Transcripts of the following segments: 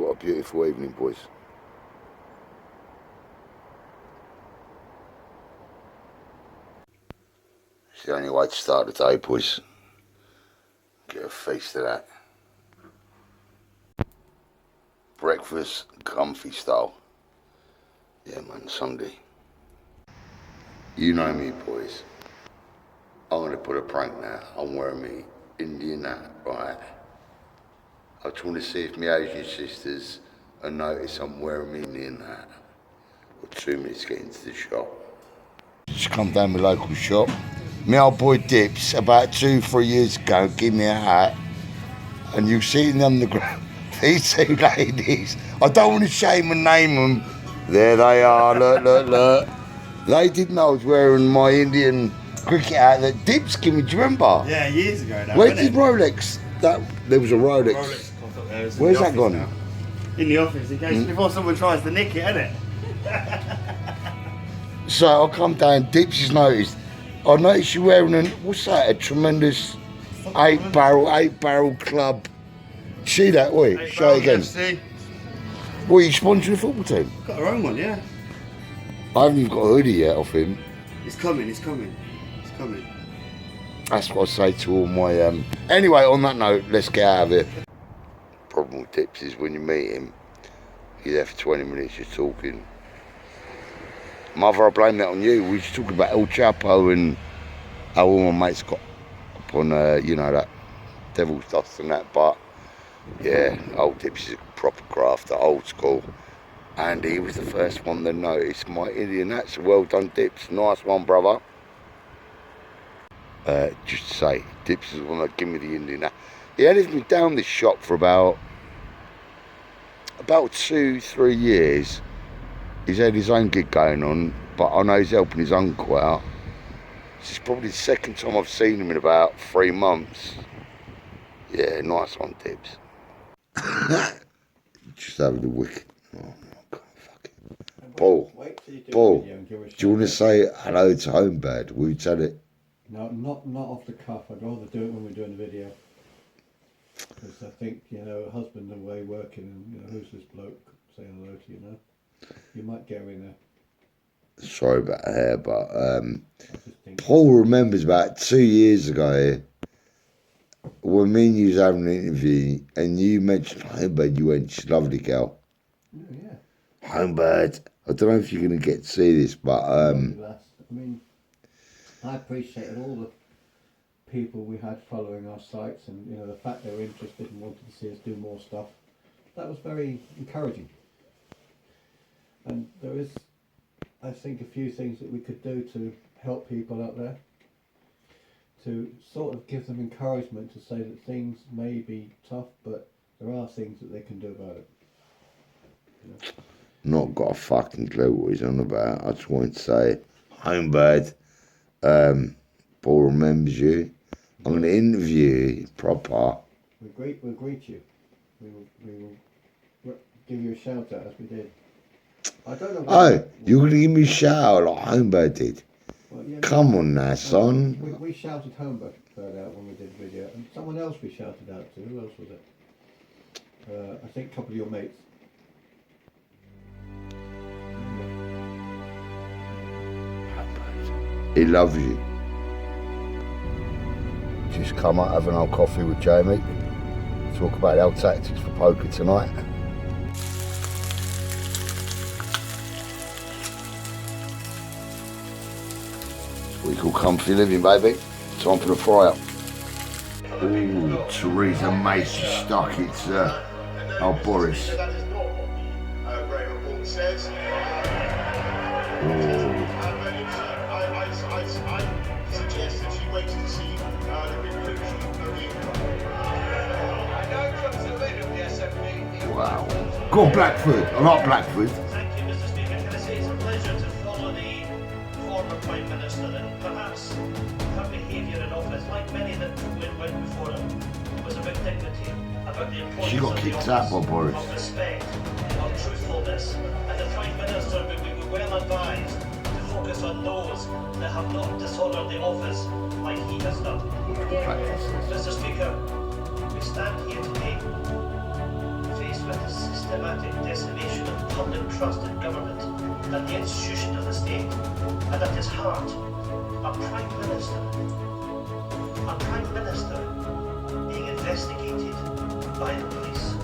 what a beautiful evening, boys. It's the only way to start the day, boys. Get a feast of that. Breakfast, comfy style. Yeah, man, Sunday. You know me, boys. I'm gonna put a prank now. I'm wearing me Indian hat, right? I just want to see if my Asian sisters will notice I'm wearing me Indian hat. Got 2 minutes to get into the shop. Just come down my local shop. My old boy Dips, about 2-3 years ago, gave me a hat, and you see it on the ground. These 2 ladies, I don't want to shame and name them. There they are, look. They didn't know I was wearing my Indian cricket hat that Dips gave me, do you remember? Yeah, years ago now. Where did Rolex? There was a Rolex. Where's that gone now? In the office, in case before someone tries to nick it, innit? So I come down, Dips has noticed. I noticed you wearing what's that? A tremendous 8-barrel club. See that? Wait, show it again. FC. What, you sponsoring the football team? Got our own one, yeah. I haven't even got a hoodie yet off him. It's coming. That's what I say to all my Anyway, on that note, let's get out of here. Problem with Dips is when you meet him, you're there for 20 minutes, you're talking. Mother, I blame that on you. We were just talking about El Chapo and how all my mates got up on, that devil's dust and that. But, yeah, old Dips is a proper crafter, old school. And he was the first one that noticed my Indian hat. So well done, Dips. Nice one, brother. Just to say, Dips is the one that gave me the Indian hat. He had me down this shop for about 2-3 years. He's had his own gig going on, but I know he's helping his uncle out. This is probably the second time I've seen him in about 3 months. Yeah, nice one, Dips. Just having the wicked. Oh, God, fuck it. Paul, do you want to say hello to Homebird? Will you tell it? No, not off the cuff. I'd rather do it when we're doing the video. Because I think, husband away working and, who's this bloke saying hello to you, You might go in there. Sorry about the hair, but Paul remembers about 2 years ago when me and you was having an interview and you mentioned Homebird, you went, she's a lovely girl. Oh, yeah. Homebird. I don't know if you're going to get to see this, but... I appreciated all the people we had following our sites and, the fact they were interested and wanted to see us do more stuff. That was very encouraging. And there is, I think, a few things that we could do to help people out there, to sort of give them encouragement to say that things may be tough, but there are things that they can do about it. Not got a fucking clue what he's on about. I just wanted to say, Homebird, Paul remembers you. I'm going to interview you proper. We'll greet you. We will give you a shout out as we did. I don't know. Oh, you're going to give me a shout out like Homebird did? Well, yeah, come on now, son. We shouted Homebird out when we did the video, and someone else we shouted out to. Who else was it? I think a couple of your mates. He loves you. Just come up, have an old coffee with Jamie. Talk about the old tactics for poker tonight. What you call comfy living, baby. Time for the fry up. Ooh, Theresa Macy stuck it, oh, Boris. Oh. Wow. Go on, Blackford. I like Blackford. Thank you, Mr. Speaker. Can I say it's a pleasure to follow the former Prime Minister and perhaps her behaviour in office, like many that went before him, was about dignity, about the importance She got of kicked the out by office, Boris. of respect, of truthfulness. And the Prime Minister we were well advised to focus on those that have not dishonoured the office like he has done. Mr. Speaker, we stand here today faced with a systemic systematic decimation of public trust in government and the institution of the state, and at its heart, a Prime Minister being investigated by the police.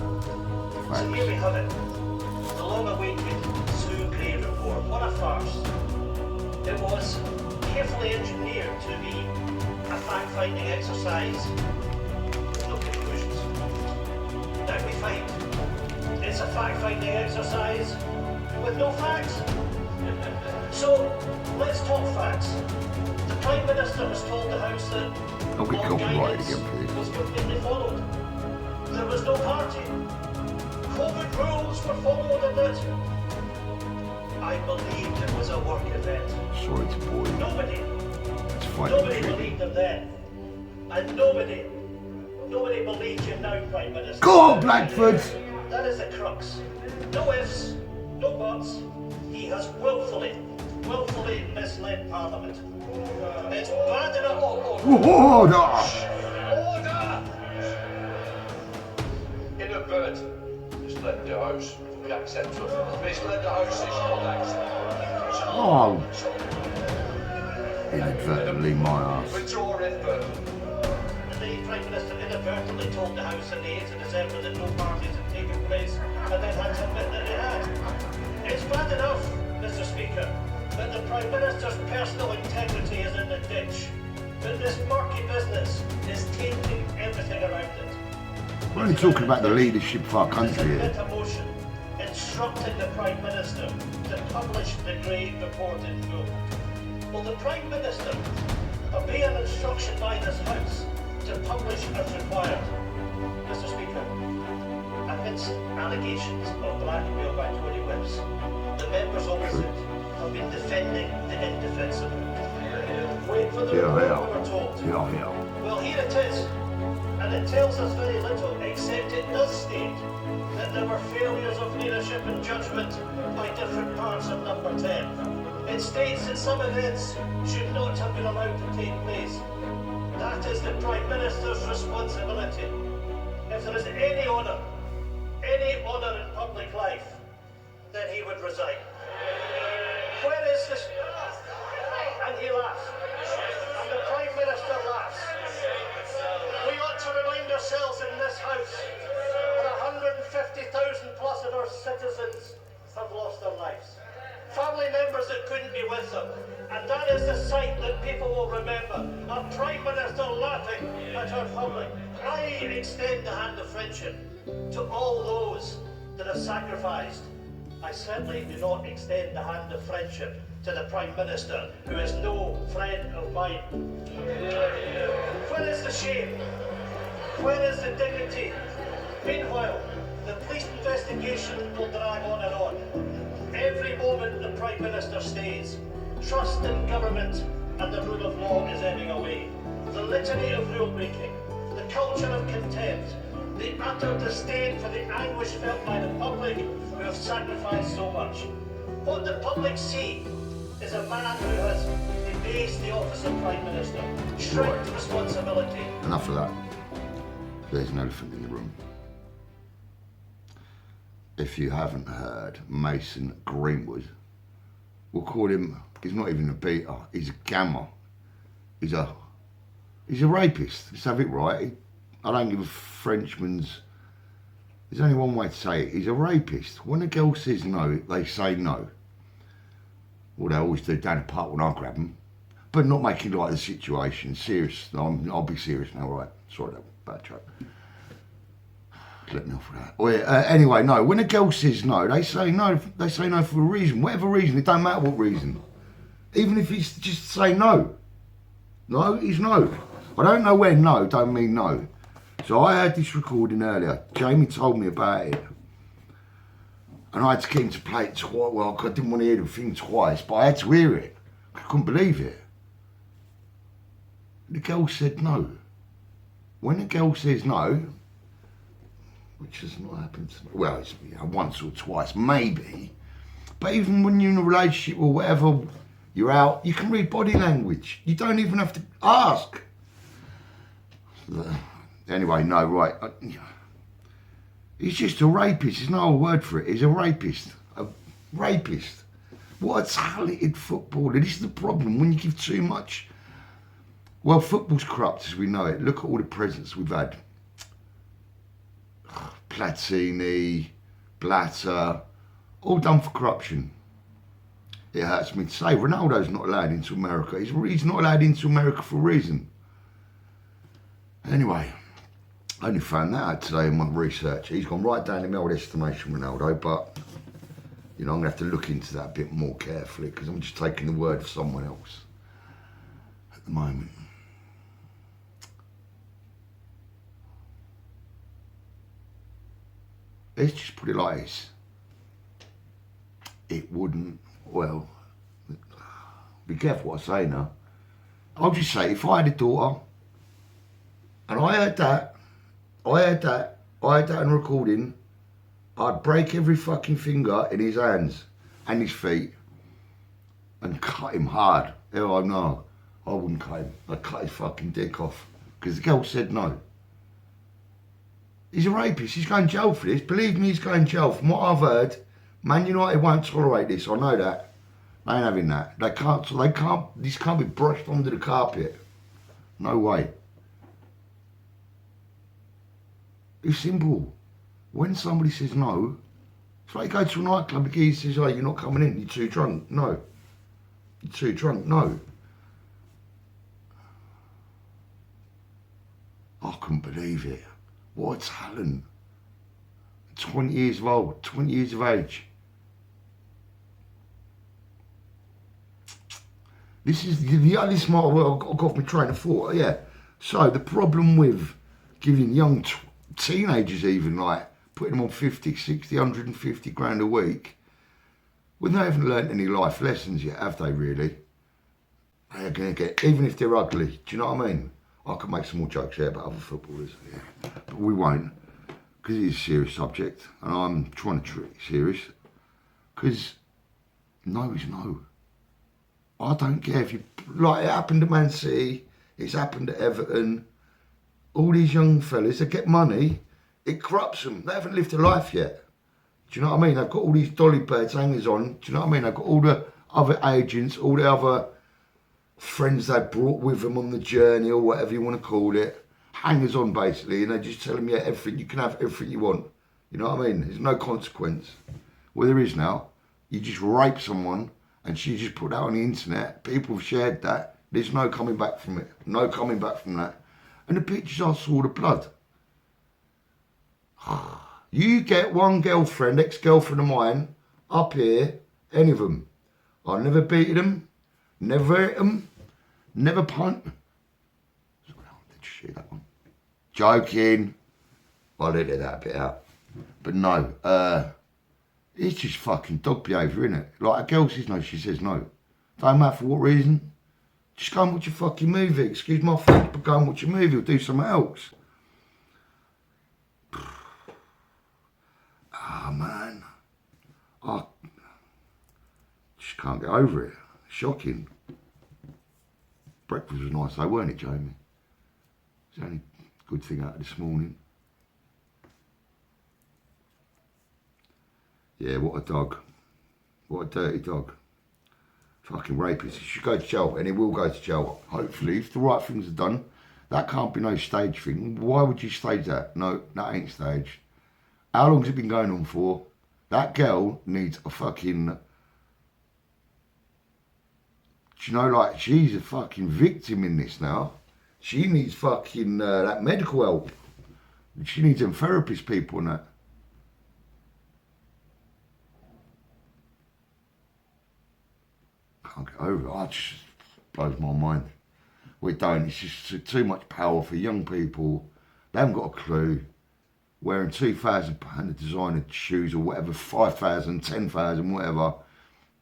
So here we have it, the long-awaited Sue Gray report. What a farce. It was carefully engineered to be a fact-finding exercise with no conclusions. Now we find it's a fact-finding exercise with no facts. So let's talk facts. The Prime Minister has told the House that I'll get all copyrighted guidance again, please. was completely followed. There was no party. COVID rules were followed and that I believed it was a work event. Sorry to bore you. Nobody It's fine. believed him then. And nobody believes you now, Prime Minister. Go on, Blackford! That is the crux. No ifs, no buts. He has willfully misled Parliament. It's bad enough. Order! Order! Inadvertent. Misled the House. We accept it. Misled the House is not acceptable. Oh! Inadvertently, my ass. Withdraw inadvertent. The Prime Minister inadvertently told the House on the 8th of December that no parties had taken place, and then had to admit that they had. It's bad enough, Mr. Speaker, that the Prime Minister's personal integrity is in the ditch, but this murky business is tainting everything around it. We're only talking about the leadership of our country here. There's a motion instructing the Prime Minister to publish the Gray report in full. Will the Prime Minister obey an instruction by this House to publish as required? Mr. Speaker, amidst allegations of blackmail by Tory whips, the members opposite have been defending the indefensible. Wait for the report, we were told. Yeah. Well, here it is, and it tells us very little, except it does state that there were failures of leadership and judgment by different parts of Number 10. It states that some events should not have been allowed to take place. That is the Prime Minister's responsibility. If there is any honour in public life, then he would resign. Where is this? And he laughs. And the Prime Minister laughs. We ought to remind ourselves in this House that 150,000 plus of our citizens have lost their lives. Family members that couldn't be with them. And that is the sight that people will remember. A Prime Minister laughing at our public. I extend the hand of friendship to all those that have sacrificed. I certainly do not extend the hand of friendship to the Prime Minister, who is no friend of mine. Where is the shame? Where is the dignity? Meanwhile, the police investigation will drag on and on. Every moment the Prime Minister stays, trust in government and the rule of law is ebbing away. The litany of rule breaking, the culture of contempt, the utter disdain for the anguish felt by the public who have sacrificed so much. What the public see is a man who has debased the office of Prime Minister, shirked responsibility. Enough of that. There's an elephant in the room. If you haven't heard, Mason Greenwood, we'll call him, he's not even a beater, he's a gammer. He's a rapist, let's have it right. I don't give a Frenchman's, there's only one way to say it, he's a rapist. When a girl says no, they say no. Well, they always do down the park when I grab them. But not making light of the situation, serious, I'll be serious now, right? Sorry, that bad joke. Let me off with that. Well, anyway, no, when a girl says no, they say no for a reason, whatever reason, it don't matter what reason. Even if it's just say no. No is no. I don't know when no don't mean no. So I heard this recording earlier. Jamie told me about it. And I had to get him to play it twice. Well, I didn't want to hear the thing twice, but I had to hear it. I couldn't believe it. The girl said no. When a girl says no, which has not happened to me. Well, it's once or twice, maybe. But even when you're in a relationship or whatever, you're out, you can read body language. You don't even have to ask. Anyway, no, right. He's just a rapist. There's no other word for it. He's a rapist. A rapist. What a talented footballer. This is the problem when you give too much. Well, football's corrupt as we know it. Look at all the presidents we've had. Platini, Blatter, all done for corruption. It hurts me to say Ronaldo's not allowed into America. He's not allowed into America for a reason. Anyway, I only found that out today in my research. He's gone right down in my old estimation, Ronaldo, but you know, I'm going to have to look into that a bit more carefully because I'm just taking the word of someone else at the moment. Let's just put it like this. It wouldn't, well, be careful what I say now. I'll just say, if I had a daughter, and I heard that in recording, I'd break every fucking finger in his hands and his feet and cut him hard. Hell no, I wouldn't cut him. I'd cut his fucking dick off because the girl said no. He's a rapist. He's going to jail for this. Believe me, he's going to jail. From what I've heard, Man United won't tolerate this. I know that. They ain't having that. They can't. This can't be brushed under the carpet. No way. It's simple. When somebody says no, it's like you go to a nightclub, the geezer says, oh, you're not coming in, you're too drunk. No. You're too drunk. No. I couldn't believe it. What a talent. 20 years of old, 20 years of age. This is the only smart way I got off my train of thought. Yeah. So the problem with giving young teenagers even, like, putting them on 50, 60, 150 grand a week, well, they haven't learnt any life lessons yet, have they really? They're going to get, even if they're ugly, do you know what I mean? I could make some more jokes here about other footballers, yeah. But we won't, because it is a serious subject, and I'm trying to treat it serious, because no is no. I don't care if you, like it happened at Man City, it's happened at Everton, all these young fellas that get money, it corrupts them. They haven't lived a life yet. Do you know what I mean? They've got all these dolly birds hangers on, do you know what I mean? They've got all the other agents, all the other friends they brought with them on the journey or whatever you want to call it, hangers on basically, and they just tell them, yeah, everything, you can have everything you want. You know what I mean? There's no consequence. Well, there is now. You just rape someone and she just put that on the internet. People have shared that. There's no coming back from it. No coming back from that. And the pictures I saw the blood. You get one girlfriend, ex-girlfriend of mine, up here, any of them. I never beat them, never hit them, never punt. Did you see that one? Joking. I'll edit that bit out. But no, it's just fucking dog behaviour, innit? Like a girl says no, she says no. Don't matter for what reason. Just go and watch your fucking movie. Excuse my French, but go and watch your movie or do something else. Ah, man. I just can't get over it. Shocking. Breakfast was nice though, weren't it, Jamie? It's the only good thing out of this morning. Yeah, what a dog. What a dirty dog. Fucking rapist. He should go to jail, and he will go to jail. Hopefully, if the right things are done. That can't be no stage thing. Why would you stage that? No, that ain't staged. How long's it been going on for? That girl needs a fucking... Do you know, like, she's a fucking victim in this now. She needs fucking that medical help. She needs them therapist people and that. Can't get over it. It just blows my mind. We don't. It's just too much power for young people. They haven't got a clue. Wearing £2,000 of designer shoes or whatever, 5,000, 10,000, whatever.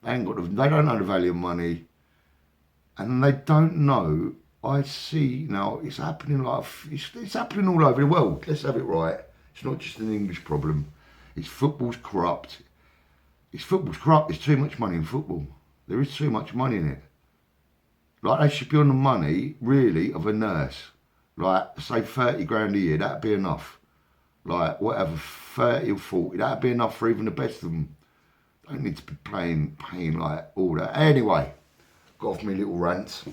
They don't know the value of money. And they don't know. I see now it's happening like it's happening all over the world. Let's have it right. It's not just an English problem. It's football's corrupt. It's football's corrupt. There's too much money in football. There is too much money in it. Like they should be on the money, really, of a nurse. Like say 30 grand a year. That'd be enough. like whatever, 30 or 40, that'd be enough for even the best of them. Don't need to be paying like all that. Anyway, got off me little rants.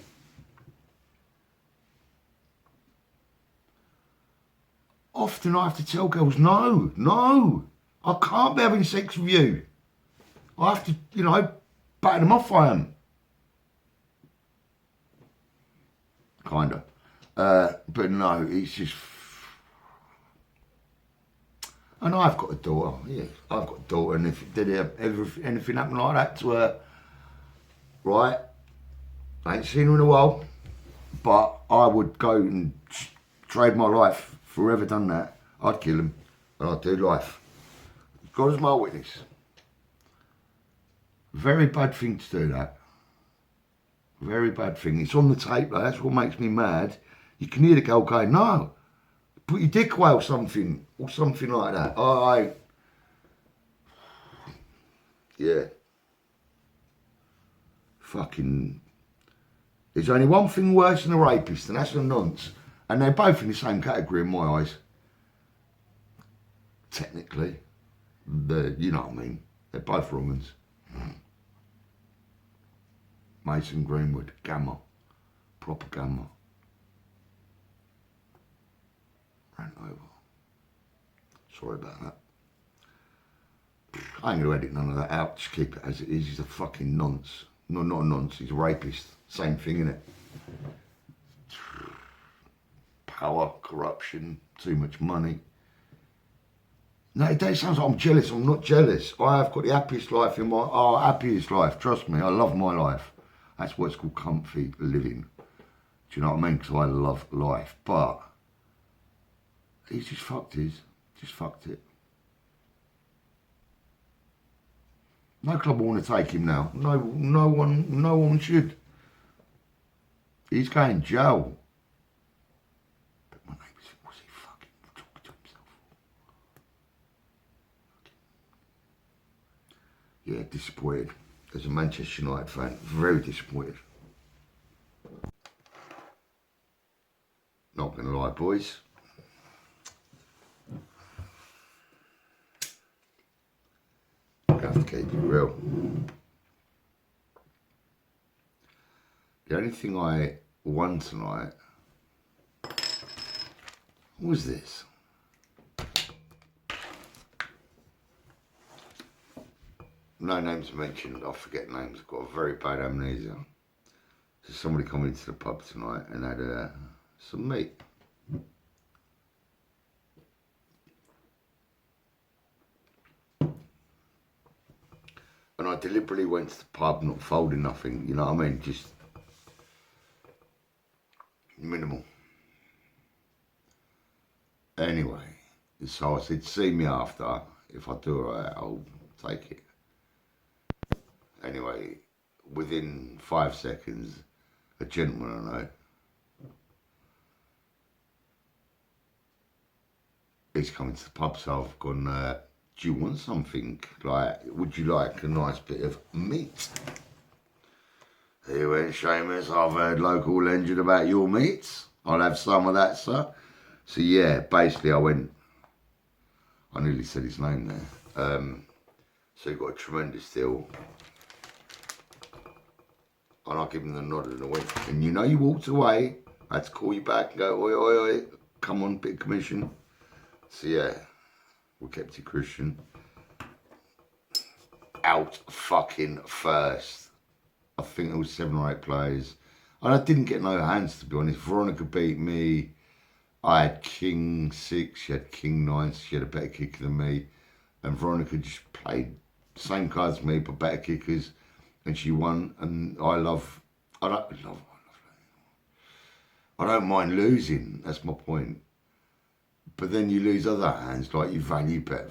Often I have to tell girls, no, I can't be having sex with you. I have to, you know, batter them off. I am. Kinda. But no, it's just... And I've got a daughter, yeah, I've got a daughter, and if anything happened like that to her, right, I ain't seen her in a while, but I would go and trade my life. Forever done that. I'd kill him, and I'd do life. God is my witness. Very bad thing to do that. Very bad thing. It's on the tape, like, that's what makes me mad. You can hear the girl going, no, put your dick away or something like that. Yeah. Fucking, there's only one thing worse than a rapist, and that's a nonce. And they're both in the same category in my eyes. Technically. You know what I mean. They're both wrong ones. Mason Greenwood, Gamma. Proper Gamma. Ran over. Sorry about that. I ain't going to edit none of that out. Just keep it as it is. He's a fucking nonce. No, not a nonce. He's a rapist. Same thing, innit? Power, corruption, too much money. No, it sounds like I'm jealous. I'm not jealous. I have got the happiest life in my... happiest life. Trust me, I love my life. That's what's called comfy living. Do you know what I mean? Because I love life. But he's just fucked his. Just fucked it. No club will want to take him now. No one should. He's going to jail. But my neighbours, what's he fucking talking to himself for? Yeah, disappointed. As a Manchester United fan, very disappointed. Not gonna lie, boys. I have to keep it real. The only thing I won tonight was this. No names mentioned, I forget names, I've got a very bad amnesia. So somebody come into the pub tonight and had some meat. And I deliberately went to the pub, not folding nothing, you know what I mean, just minimal. Anyway, so I said, see me after, if I do alright, I'll take it. Anyway, within 5 seconds, a gentleman I know, he's coming to the pub, so I've gone, do you want something? Like, would you like a nice bit of meat? He went, Seamus, I've heard local legend about your meats. I'll have some of that, sir. So yeah, basically I went, I nearly said his name there. So he got a tremendous deal. And I give him the nod and a wink. And you know you walked away. I had to call you back and go, oi, oi, oi, come on, bit of commission. So yeah, we kept it Christian. Out fucking first. I think there was 7 or 8 players. And I didn't get no hands, to be honest. Veronica beat me. I had King 6, she had King 9, so she had a better kicker than me. And Veronica just played the same cards as me, but better kickers. And she won, and I don't mind losing, that's my point. But then you lose other hands, like you value bet,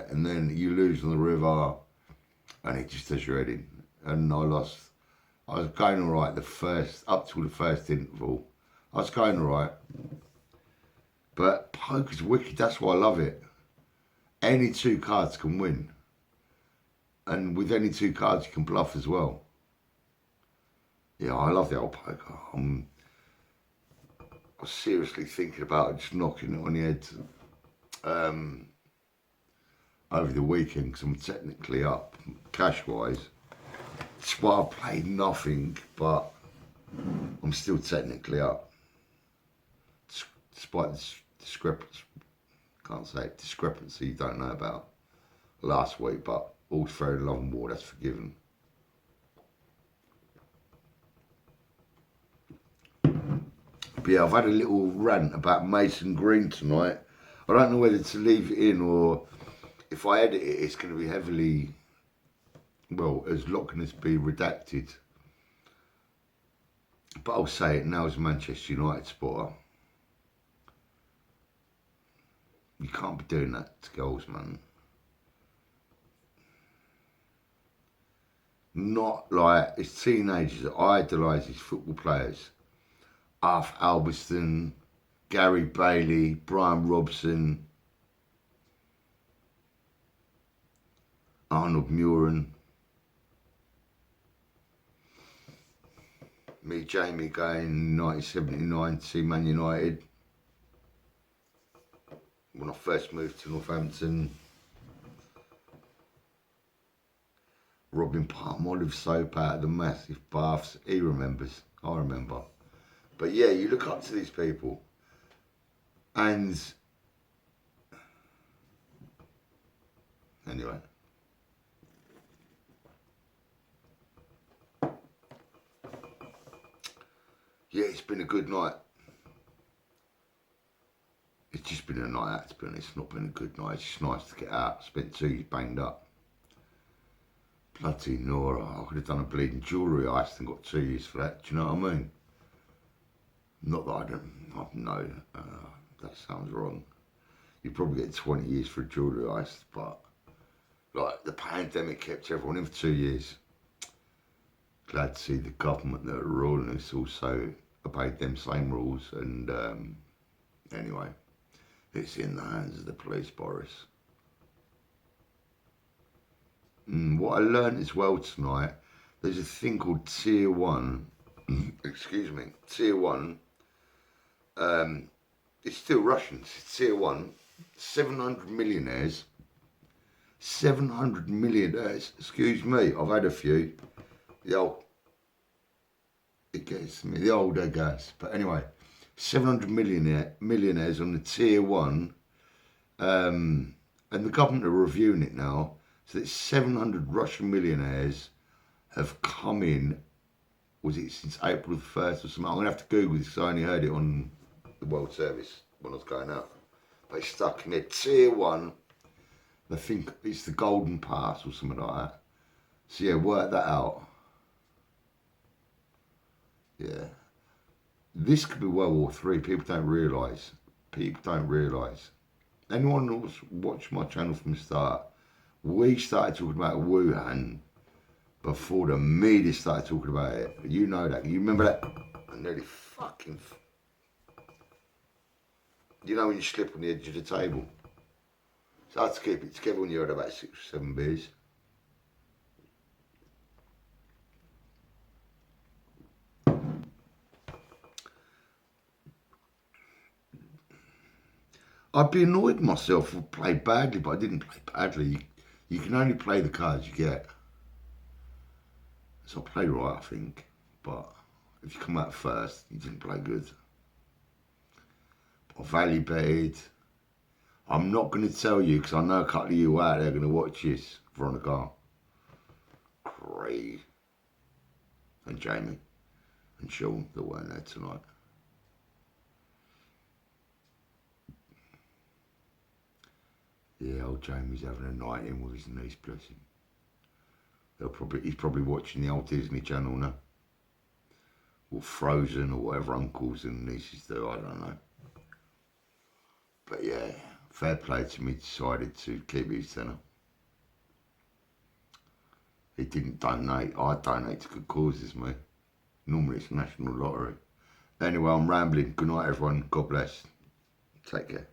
and then you lose on the river, and it just does your head in. And I lost. I was going all right up till the first interval. I was going all right. But poker's wicked, that's why I love it. Any 2 cards can win. And with any 2 cards you can bluff as well. Yeah, I love the old poker. I was seriously thinking about just knocking it on the head. over the weekend because I'm technically up cash-wise. Despite I played nothing, but I'm still technically up. Despite this discrepancy you don't know about last week, but all fair in love and war, that's forgiven. But yeah, I've had a little rant about Mason Green tonight. I don't know whether to leave it in or if I edit it, it's going to be heavily, well, as lot can this be redacted. But I'll say it now as a Manchester United supporter. You can't be doing that to girls, man. Not like, it's teenagers that idolise these football players. Alf Albiston, Gary Bailey, Brian Robson, Arnold Muren, me, Jamie, going in 1979 to see Man United. When I first moved to Northampton. Robin Palm olive soap out of the massive baths. He remembers, I remember. But yeah, you look up to these people. And anyway. Yeah, it's been a good night. It's just been a night out, to be honest. It's not been a good night. It's just nice to get out. Spent 2 years banged up. Bloody Nora. I could have done a bleeding jewellery heist and got 2 years for that. Do you know what I mean? Not that I don't know. That sounds wrong. You probably get 20 years for a jewellery heist, but like the pandemic kept everyone in for 2 years. Glad to see the government that are ruling us also obeyed them same rules. And anyway, it's in the hands of the police, Boris. What I learned as well tonight, there's a thing called Tier 1. Excuse me, Tier 1. It's still Russians. It's Tier 1. 700 millionaires. 700 millionaires. Excuse me, I've had a few. It gets me, the older guys. But anyway, 700 millionaires on the Tier 1. And the government are reviewing it now. So that 700 Russian millionaires have come in, was it since April the 1st or something? I'm going to have to Google this because I only heard it on the World Service when I was going out. But it's stuck in there. Tier 1, I think it's the Golden Pass or something like that. So yeah, work that out. Yeah. This could be World War III. People don't realise. People don't realise. Anyone who's watched my channel from the start, we started talking about Wuhan before the media started talking about it. You know that. You remember that? I nearly fucking... You know when you slip on the edge of the table? It's hard to keep it together when you're at about 6 or 7 beers. I'd be annoyed with myself if I played badly, but I didn't play badly. You can only play the cards you get. So I played right, I think. But if you come out first, you didn't play good. But I value betted. I'm not going to tell you because I know a couple of you out there are going to watch this. Veronica, Craig, and Jamie, and Sean that weren't there tonight. Yeah, old Jamie's having a night in with his niece, bless him. He's probably watching the old Disney Channel now. Or Frozen or whatever uncles and nieces do, I don't know. But yeah, fair play to me, decided to keep his tenner. He didn't donate, I donate to good causes, mate. Normally it's National Lottery. Anyway, I'm rambling. Good night everyone, God bless. Take care.